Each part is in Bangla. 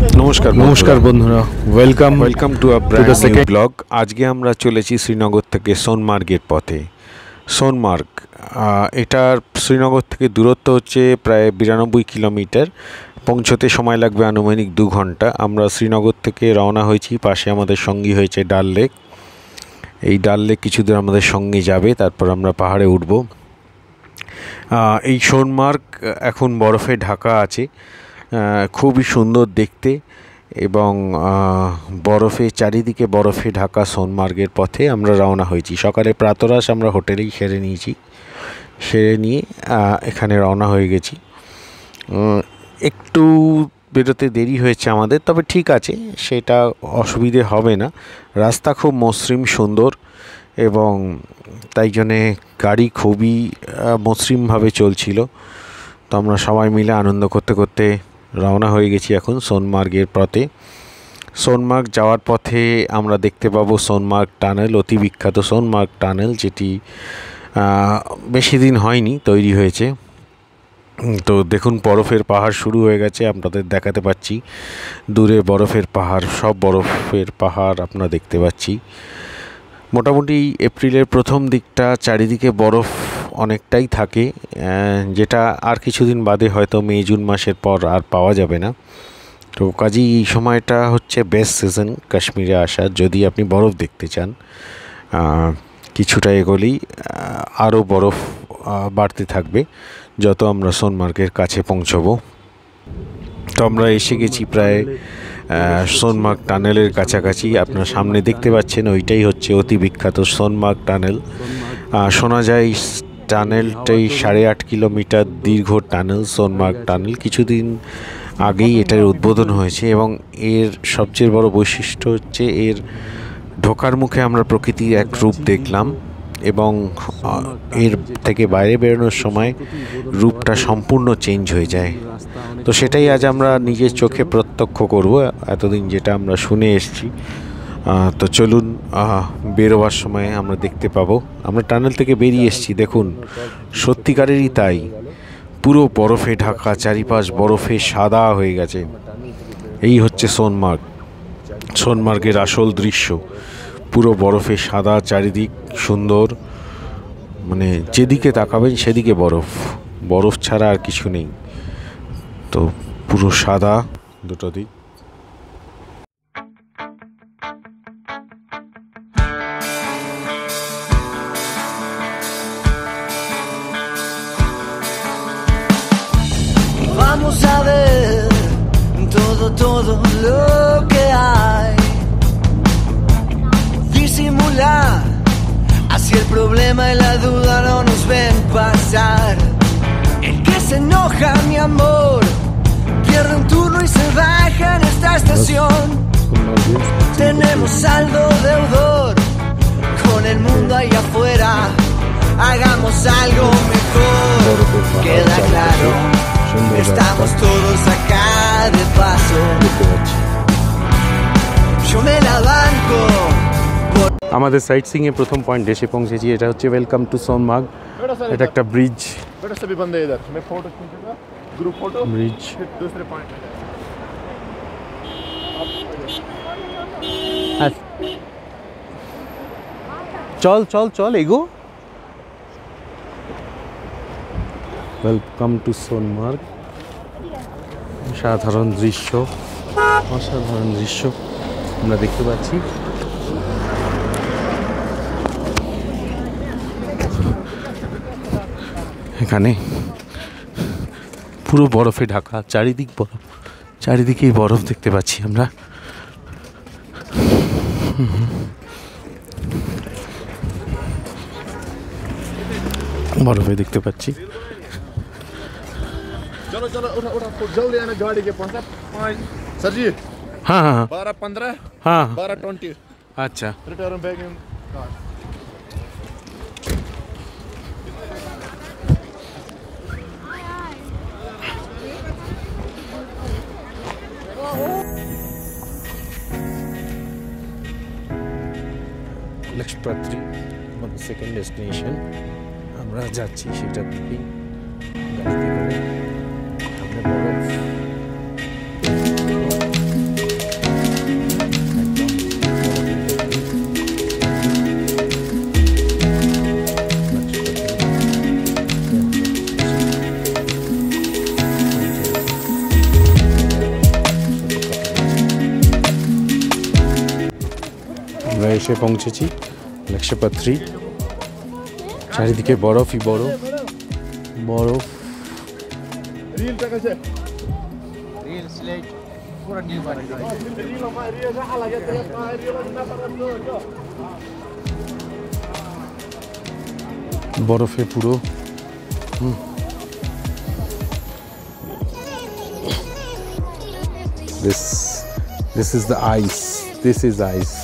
নমস্কার বন্ধুরা, welcome to a brand new blog. আজকে আমরা চলেছি শ্রীনগর থেকে সোনমার্গের পথে। সোনমার্গ এটার শ্রীনগর থেকে দূরত্ব হচ্ছে প্রায় 92 কিলোমিটার। পৌঁছতে সময় লাগবে আনুমানিক 2 ঘন্টা। আমরা শ্রীনগর থেকে রওনা হয়েছি, পাশে আমাদের সঙ্গী হয়েছে ডাল লেক। এই ডাল লেক কিছু দূর আমাদের সঙ্গে যাবে, তারপর আমরা পাহাড়ে উঠব। এই সোনমার্গ এখন বরফে ঢাকা আছে, খুবই সুন্দর দেখতে এবং চারিদিকে বরফে ঢাকা সোনমার্গের পথে আমরা রওনা হয়েছি। সকালে প্রাতরাশ আমরা হোটেলেই সেরে নিয়ে এখানে রওনা হয়ে গেছি। একটু বেরোতে দেরি হয়েছে আমাদের, তবে ঠিক আছে, সেটা অসুবিধে হবে না। রাস্তা খুব মসৃণ সুন্দর এবং তাই জন্যে গাড়ি খুবই মসৃণভাবে চলছিল। তো আমরা সবাই মিলে আনন্দ করতে করতে রওনা হয়ে গেছি এখন সোনমার্গের পথে। সোনমার্গ যাওয়ার পথে আমরা দেখতে পাবো সোনমার্গ টানেল, অতি বিখ্যাত সোনমার্গ টানেল, যেটি বেশি দিন হয়নি, তৈরি হয়েছে। তো দেখুন, বরফের পাহাড় শুরু হয়ে গেছে, আপনাদের দেখাতে পাচ্ছি দূরে বরফের পাহাড়, সব বরফের পাহাড় আপনারা দেখতে পাচ্ছি। মোটামুটি এপ্রিলের প্রথম দিকটা চারিদিকে বরফ অনেকটাই থাকে, যেটা আর কিছুদিন বাদে হয়তো মে জুন মাসের পর আর পাওয়া যাবে না। তো কাজেই এই সময়টা হচ্ছে বেস্ট সিজন কাশ্মীরে আসার, যদি আপনি বরফ দেখতে চান। কিছুটা এগোলেই আরও বরফ বাড়তে থাকবে যত আমরা সোনমার্গের কাছে পৌঁছবো। তো আমরা এসে গেছি প্রায় সোনমার্গ টানেলের কাছাকাছি। আপনার সামনে দেখতে পাচ্ছেন ওইটাই হচ্ছে অতি বিখ্যাত সোনমার্গ টানেল। শোনা যায় টানেলটাই 8.5 কিলোমিটার দীর্ঘ টানেল, সোনমার্গ টানেল। কিছুদিন আগেই এটার উদ্বোধন হয়েছে এবং এর সবচেয়ে বড় বৈশিষ্ট্য হচ্ছে এর ঢোকার মুখে আমরা প্রকৃতির এক রূপ দেখলাম এবং এর থেকে বাইরে বেরোনোর সময় রূপটা সম্পূর্ণ চেঞ্জ হয়ে যায়। তো সেটাই আজ আমরা নিজের চোখে প্রত্যক্ষ করব, এতদিন যেটা আমরা শুনে এসেছি। তো চলুন, বেরোবার সময় আমরা দেখতে পাবো। আমরা টানেল থেকে বেরিয়ে এসেছি, দেখুন সত্যিকারেরই তাই, পুরো বরফে ঢাকা, চারিপাশ বরফে সাদা হয়ে গেছে। এই হচ্ছে সোনমার্গের আসল দৃশ্য। পুরো বরফে সাদা, চারিদিক সুন্দর, মানে যেদিকে তাকাবেন সেদিকে বরফ ছাড়া আর কিছু নেই। তো পুরো সাদা দুটো দিক। Vamos a ver todo lo que hay. Disimular, así el problema y la duda no nos ven pasar. El que se enoja, mi amor, pierde un turno y se baja en esta estación. Tenemos saldo deudor con el mundo allá afuera. Hagamos algo mejor, queda claro. Estamos todos acá de paso. Yo me la banco. আমাদের সাইট সিং এর প্রথম পয়েন্ট এসে পৌঁছেছি। এটা হচ্ছে ওয়েলকাম টু সোনমার্গ। এটা একটা ব্রিজ। ব্রিজ চল এগো। Welcome to Sonamarg. অসাধারণ দৃশ্য আমরা দেখতে পাচ্ছি। এখানে পুরো বরফে ঢাকা, চারিদিকেই বরফ দেখতে পাচ্ছি আমরা। বরফে দেখতে পাচ্ছি। चलो जल्दी आना गाड़ी के पास। सर जी, हाँ 12-15, हाँ 12-20। अच्छा, रिटर्न बैग इन कार। লক্ষ্মীপাত্রী আমাদের সেকেন্ড ডেস্টিনেশন। আমরা যাচ্ছি সেটার দিকেই গাড়িতে করে। সামনে বরফ। এসে পৌঁছেছি লক্ষ্যপত্রী। চারিদিকে বরফই বরফ, বরফ। रील पे कैसे रील स्लेट पूरा न्यू बन गया रील में रील से अलग है रील में বরফে পুরো This is the ice. This is ice.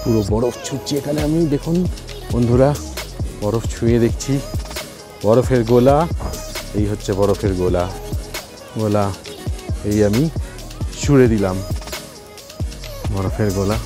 পুরো বরফ ছুঁচ্ছি এখানে আমি। দেখুন বন্ধুরা, বরফ ছুঁয়ে দেখছি। বরফের গোলা, এই হচ্ছে বরফের গোলা। গোলা এই আমি ছুঁড়ে দিলাম বরফের গোলা।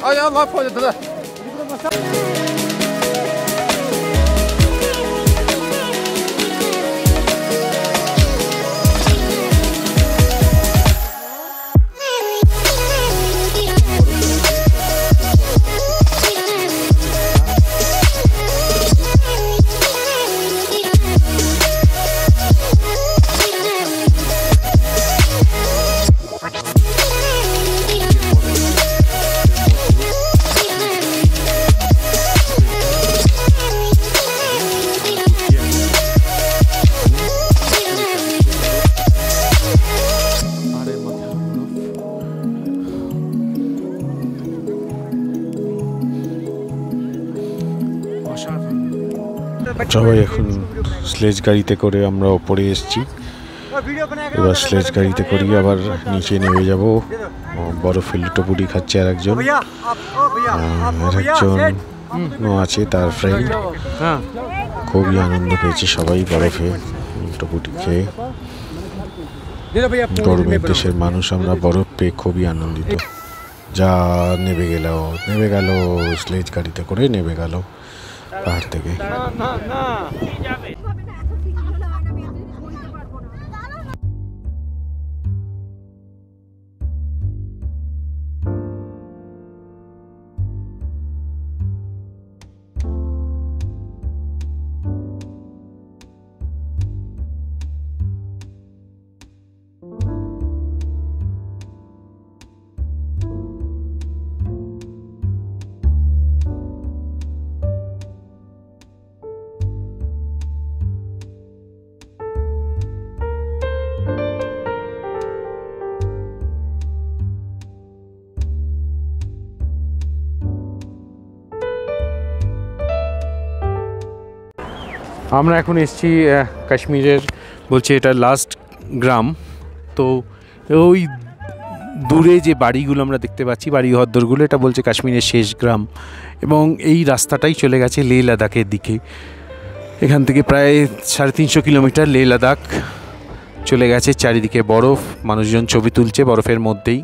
आजा माफ हो जाता সবাই এখন স্লেজ গাড়িতে করে আমরা ওপরে এসেছি। এবার স্লেজ গাড়িতে করি আবার নিচে নেমে যাব। বরফে লুটোপুটি খাচ্ছে আর একজন আছে তার ফ্রেন্ড। খুবই আনন্দ পেয়েছে সবাই বরফে লুটোপুটি খেয়ে। গরমের দেশের মানুষ আমরা বরফ পেয়ে খুবই আনন্দিত। যা নেমে গেল স্লেজ গাড়িতে করে নেমে গেল পাহাড় থেকে। আমরা এখন এসেছি কাশ্মীরের, বলছে এটা লাস্ট গ্রাম। তো ওই দূরে যে বাড়িগুলো আমরা দেখতে পাচ্ছি, বাড়ি ঘরদোরগুলো, এটা বলছে কাশ্মীরের শেষ গ্রাম। এবং এই রাস্তাটাই চলে গেছে লেহ লাদাখের দিকে। এখান থেকে প্রায় 350 কিলোমিটার লেহ লাদাখ চলে গেছে। চারিদিকে বরফ, মানুষজন ছবি তুলছে বরফের মধ্যেই।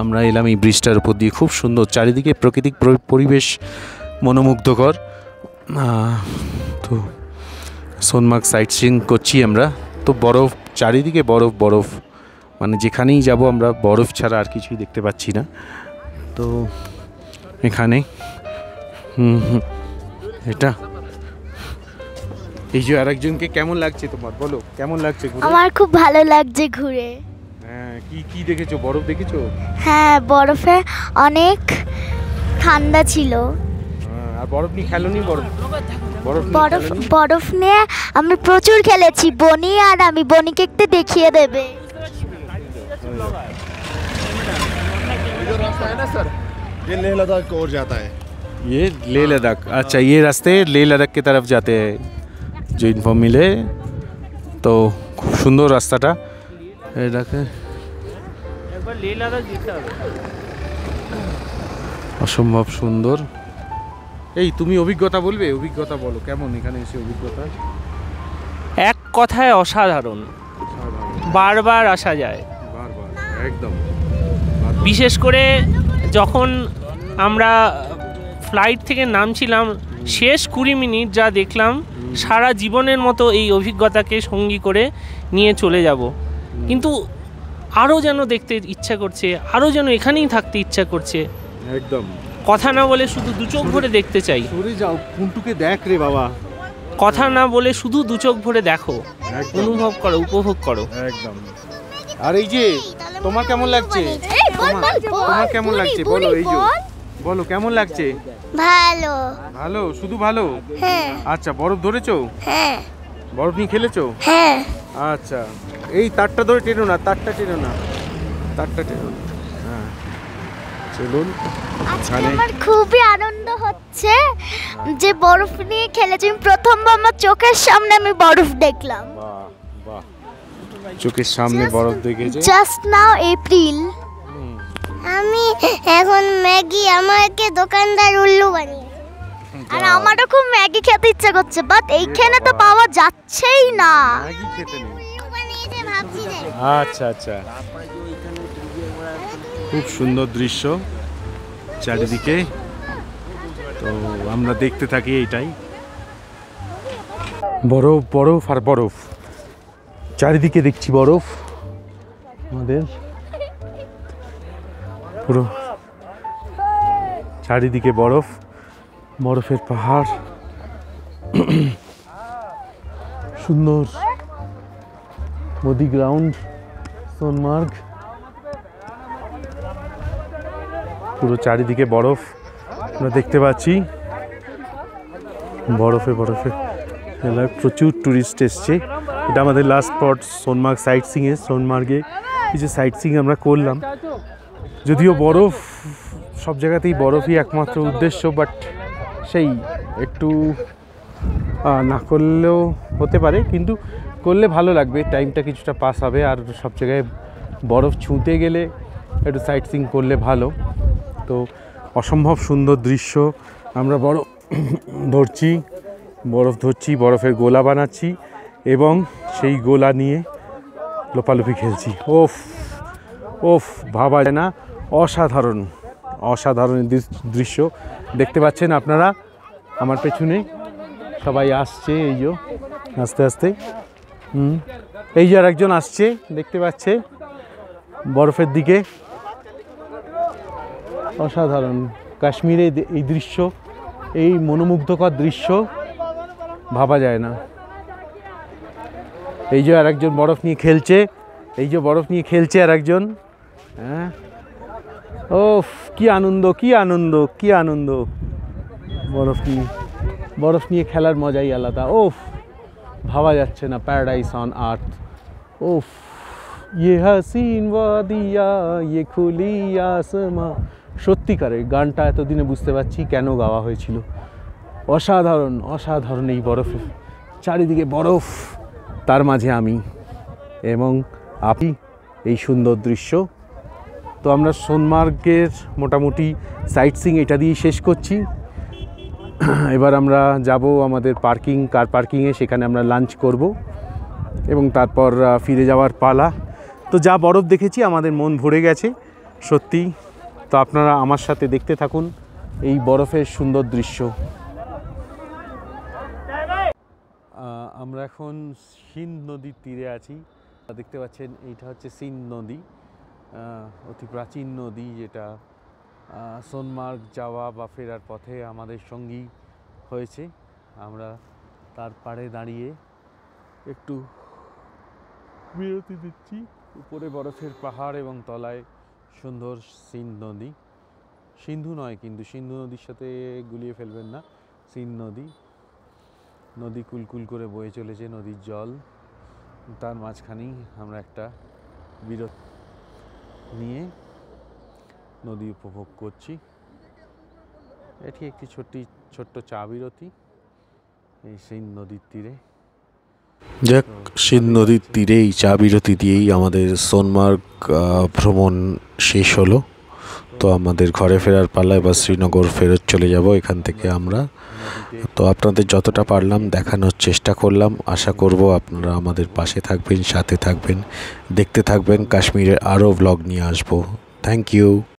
আমরা এলাম এই ব্রিজটার উপর দিয়ে, খুব সুন্দর চারিদিকে প্রাকৃতিক পরিবেশ, মনোমুগ্ধকর। তো সোনমার্গ সাইট সিইং করছি আমরা। তো বরফ চারিদিকে, বরফ বরফ, মানে যেখানেই যাব আমরা বরফ ছাড়া আর কিছুই দেখতে পাচ্ছি না। তো এখানে এটা এই যে আরেকজনকে কেমন লাগছে তোমার, বলো কেমন লাগছে ঘুরে? আমার খুব ভালো লাগছে ঘুরে। হ্যাঁ, কি দেখেছো? বরফ দেখেছো? হ্যাঁ, বরফে অনেক ঠান্ডা ছিল। আর বরফ নিয়ে খেলোনি? বরফ নিয়ে আমি প্রচুর খেলেছি। বনি আর আমি, বনিকে একটু দেখিয়ে দেবে। जो रास्ता है ना सर, ये लेह लद्दाख की ओर जाता है। ये लेह लद्दाख, अच्छा ये रास्ते लेह लद्दाख की तरफ जाते हैं जो इन्फो मिले। तो खूब सुंदर रास्ताटा এটাকে একবার লেহ লাদাখ যেতে হবে। অসম্ভব সুন্দর। এই তুমি অভিজ্ঞতা বলবে, অভিজ্ঞতা বলো কেমন এখানে এসে অভিজ্ঞতা? এক কথায় অসাধারণ, বারবার আসা যায়। বারবার একদম। বিশেষ করে যখন আমরা ফ্লাইট থেকে নামছিলাম, শেষ 20 মিনিট যা দেখলাম সারা জীবনের মতো এই অভিজ্ঞতাকে সঙ্গী করে নিয়ে চলে যাব। কিন্তু আরও যেন দেখতে ইচ্ছা করছে, আরও যেন এখানেই থাকতে ইচ্ছা করছে। একদম কথা না বলে শুধু দু চোখ ভরে দেখতে চাই। সরে যাও, কুন্টুকে দেখ রে বাবা। কথা না বলে শুধু দু চোখ ভরে দেখো, অনুভব করো, উপভোগ করো। একদম। আর এই যে তোমার কেমন লাগছে? তোমার কেমন লাগছে বলো? এই যে বলো কেমন লাগছে? ভালো। ভালো? শুধু ভালো? হ্যাঁ। আচ্ছা, বরফ ধরেছো? হ্যাঁ। বরফ নিয়ে খেলেছো? হ্যাঁ। আচ্ছা, এই তারটা ধরে টেনো না, তারটা টেনো না, তারটা টেনো না। হ্যাঁ, চলুন। আজকে আমার খুবই আনন্দ হচ্ছে যে বরফ নিয়ে খেলেছি। প্রথমবার আমার চোখের সামনে আমি বরফ দেখলাম। বাহ বাহ, চোখের সামনে বরফ দেখেছে। Just now April. আমি এখন ম্যাগি, আমাকে দোকানদার উল্লু বানিয়ে, আর আমারও খুব ম্যাগি খেতে ইচ্ছা করছে, বাট এইখানে তো পাওয়া যাচ্ছেই না। ম্যাগি খেতে নেই। ভাবছি যে আচ্ছা আচ্ছা, খুব সুন্দর দৃশ্য চারিদিকে। তো আমরা দেখতে থাকি এইটাই, বরফ বরফ আর বরফ, চারিদিকে দেখছি বরফ। আমাদের পুরো চারিদিকে বরফ, বরফের পাহাড়, সুন্দর মোদি গ্রাউন্ড, সোনমার্গ, পুরো চারিদিকে বরফ আমরা দেখতে পাচ্ছি। বরফে বরফে এলাকায় প্রচুর ট্যুরিস্ট এসছে। এটা আমাদের লাস্ট স্পট সোনমার্গ সাইট সিংয়ে। সোনমার্গে কিছু সাইট সিং আমরা করলাম, যদিও বরফ সব জায়গাতেই বরফই একমাত্র উদ্দেশ্য, বাট সেই একটু না করলেও হতে পারে, কিন্তু করলে ভালো লাগবে, টাইমটা কিছুটা পাস হবে। আর সব জায়গায় বরফ ছুঁতে গেলে একটু সাইট সিং করলে ভালো। তো অসম্ভব সুন্দর দৃশ্য। আমরা বরফ ধরছি, বরফের গোলা বানাচ্ছি এবং সেই গোলা নিয়ে লোপালোপি খেলছি। ওফ ওফ, ভাবা যায় না, অসাধারণ অসাধারণ দৃশ্য। দেখতে পাচ্ছেন আপনারা আমার পেছনে সবাই আসছে, এই যে আস্তে আস্তে, এই যে আরেকজন আসছে, দেখতে পাচ্ছে বরফের দিকে। অসাধারণ কাশ্মীরে এই দৃশ্য, এই মনোমুগ্ধকর দৃশ্য ভাবা যায় না। এই যে আরেকজন বরফ নিয়ে খেলছে, এই যে বরফ নিয়ে খেলছে আরেকজন। হ্যাঁ, ওফ, কি আনন্দ, কি আনন্দ, কি আনন্দ! বরফ নিয়ে খেলার মজাই আলাদা। ওফ, ভাবা যাচ্ছে না, প্যারাডাইস অন আর্থ। ওফ, ইয়ে হাসিন ওয়াদিয়া ইয়ে খুলি আসমা। সত্যিকারের গানটা এতদিনে বুঝতে পারছি কেন গাওয়া হয়েছিল। অসাধারণ অসাধারণ এই বরফে, চারিদিকে বরফ, তার মাঝে আমি এবং আপনি, এই সুন্দর দৃশ্য। তো আমরা সোনমার্গের মোটামুটি সাইট সিং এটা দিয়েই শেষ করছি। এবার আমরা যাব আমাদের কার পার্কিংয়ে, সেখানে আমরা লাঞ্চ করব এবং তারপর ফিরে যাওয়ার পালা। তো যা বরফ দেখেছি আমাদের মন ভরে গেছে সত্যি। তো আপনারা আমার সাথে দেখতে থাকুন এই বরফের সুন্দর দৃশ্য। আমরা এখন সিন্ধ নদীর তীরে আছি। দেখতে পাচ্ছেন এইটা হচ্ছে সিন্ধ নদী, অতি প্রাচীন নদী, যেটা সোনমার্গ যাওয়া বা ফেরার পথে আমাদের সঙ্গী হয়েছে। আমরা তার পাড়ে দাঁড়িয়ে একটু বিরতি দিচ্ছি। উপরে বরফের পাহাড় এবং তলায় সুন্দর সিন্ধ নদী। সিন্ধু নয় কিন্তু, সিন্ধু নদীর সাথে গুলিয়ে ফেলবেন না, সিন্ধ নদী। নদী কুলকুল করে বয়ে চলেছে, নদীর জল, তার মাঝখানেই আমরা একটা বিরতি নিয়ে নদী উপভোগ করছি। এটি একটি ছোট্ট চা বিরতি এই সিন্ধ নদীর তীরে। যাক, সিন্ধ নদীর তীরে এই চা বিরতি দিয়েই আমাদের সোনমার্গ ভ্রমণ শেষ হলো। তো আমাদের ঘরে ফেরার পালা, এবার শ্রীনগর ফেরত চলে যাব এখান থেকে আমরা। তো আপনাদের যতটা পারলাম দেখানোর চেষ্টা করলাম। আশা করব আপনারা আমাদের পাশে থাকবেন, সাথে থাকবেন, দেখতে থাকবেন। কাশ্মীরের আরও ব্লগ নিয়ে আসবো। Thank you.